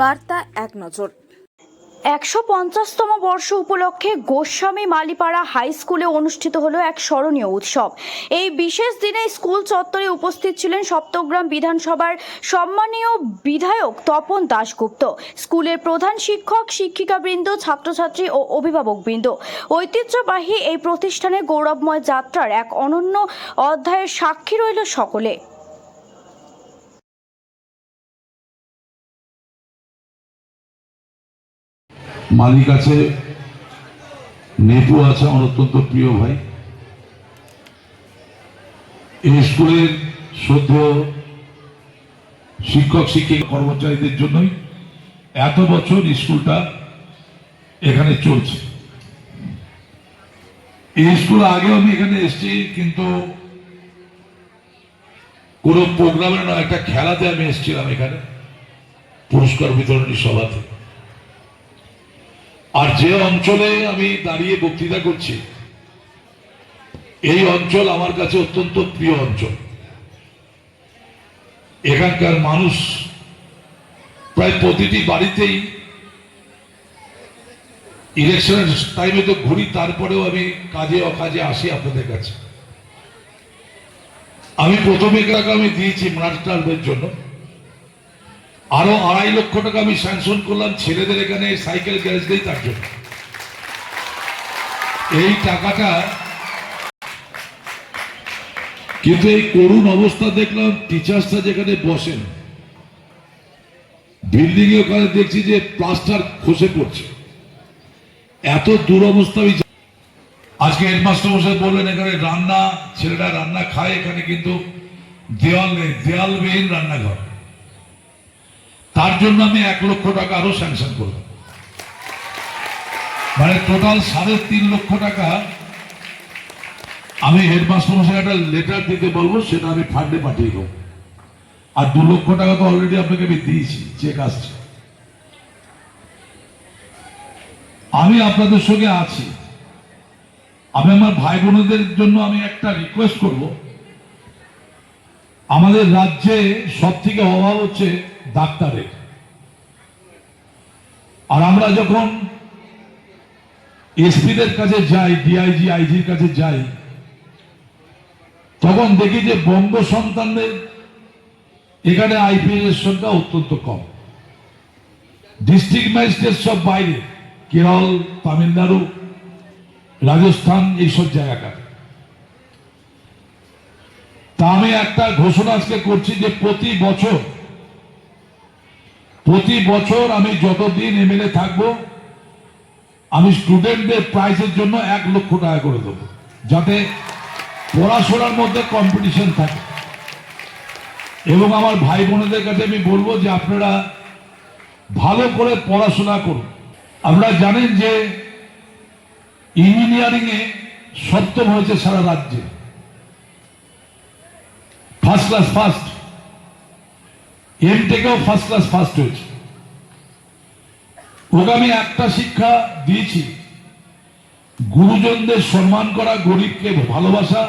বার্তা এক নজর। 150তম বর্ষ উপলক্ষে গোস্বামী মালিপাড়া হাই স্কুলে অনুষ্ঠিত হলো এক স্মরণীয় উৎসব। এই বিশেষ দিনে স্কুল চত্বরে উপস্থিত ছিলেন সপ্তগ্রাম বিধানসভার সম্মানীয় বিধায়ক তপন দাশগুপ্ত, স্কুলের প্রধান শিক্ষক শিক্ষিকাবৃন্দ, ছাত্রছাত্রী ও অভিভাবকবৃন্দ। ঐতিহ্যবাহী এই প্রতিষ্ঠানে গৌরবময় যাত্রার এক অনন্য অধ্যায়ের সাক্ষী রইল সকলে। মালিক আছে, নেপু আছে, আমার অত্যন্ত প্রিয় ভাই। এই স্কুলের শ্রদ্ধেয় শিক্ষক শিক্ষিকা কর্মচারীদের জন্যই এত বছর স্কুলটা এখানে চলছে। এই স্কুল আগেও আমি এখানে এসেছি, কিন্তু কোনো প্রোগ্রামে না, একটা খেলাতে আমি এসেছিলাম এখানে, পুরস্কার বিতরণী সভাতে। আর যে অঞ্চলে আমি দাঁড়িয়ে বক্তৃতা করছি, এই অঞ্চল আমার কাছে অত্যন্ত প্রিয় অঞ্চল। এখানকার মানুষ প্রায় প্রতিটি বাড়িতেই ইলেকশনের টাইমে তো ঘুরি, তারপরেও আমি কাজে অকাজে আসি আপনাদের কাছে। আমি প্রথমে টাকা আমি দিয়েছি মার্চটার্মের জন্য, আরো 2.5 লক্ষ টাকা আমি স্যাংশন করলাম ছেলেদের এখানে সাইকেল গ্যারেজ দেই তার জন্য। এই টাকাটা কিন্তু এই করুণ অবস্থা দেখলাম, টিচার্সরা যেখানে বসেন বিল্ডিং এ, ওখানে দেখছি যে প্লাস্টার খসে পড়ছে। এত দুরবস্থা। আজকে হেডমাস্টার মশাই বললেন এখানে রান্না, ছেলেরা রান্না খায়, এখানে কিন্তু দেয়ালবিহীন রান্নাঘর। তার জন্য আমি 1 লক্ষ টাকা আরো স্যাংশন করলাম, মানে টোটাল 3.5 লক্ষ টাকা আমি হেডমাস্টার মশাই একটা লেটার দিতে বলবো, সেটা আমি ফান্ডে পাঠিয়ে দেবো। আর 2 লক্ষ টাকা তো অলরেডি আপনাকে আমি দিয়েছি, চেক আসছে। আমি আপনাদের সঙ্গে আছি। আমি আমার ভাই বোনদের জন্য আমি একটা রিকোয়েস্ট করব। আমাদের রাজ্যে সব থেকে অভাব হচ্ছে ডাক্তারের। আর আমরা যখন এসপিদের কাছে যাই, ডিআইজি আইজির কাছে যাই, তখন দেখি যে বঙ্গ সন্তানদের এখানে আইপিএস এর সংখ্যা অত্যন্ত কম। ডিস্ট্রিক্ট ম্যাজিস্ট্রেট সব বাইরে, কেরল, তামিলনাড়ু, রাজস্থান, এইসব জায়গাটা। তা আমি একটা ঘোষণা আজকে করছি যে প্রতি বছর আমি যতদিন এমএলএ থাকবো, আমি স্টুডেন্টদের প্রাইজের জন্য 1 লক্ষ টাকা করে দেবো, যাতে পড়াশোনার মধ্যে কম্পিটিশন থাকে। এবং আমার ভাই বোনদের কাছে আমি বলবো যে আপনারা ভালো করে পড়াশোনা করুন। আপনারা জানেন যে ইঞ্জিনিয়ারিং এ 7ম হয়েছে সারা রাজ্যে, ফার্স্ট ক্লাস ফার্স্ট। এমটেকেও ফার্স্ট ক্লাস ফার্স্ট হয়েছে। ওকে আমি একটা শিক্ষা দিয়েছি, গুরুজনদের সম্মান করা, গরিবকে ভালোবাসা,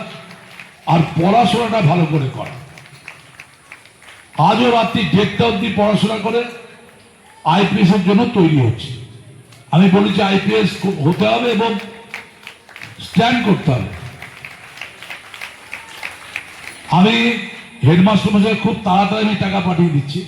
আর পড়াশোনাটা ভালো করে করা। আজও রাত্রি 1:30 অব্দি পড়াশোনা করে আইপিএস এর জন্য তৈরি হচ্ছে। আমি বলেছি আইপিএস হতে হবে এবং স্ট্যান্ড করতে হবে। আমি হেডমাস্টার মশাই খুব তাড়াতাড়ি টাকা পাঠিয়ে দিচ্ছি।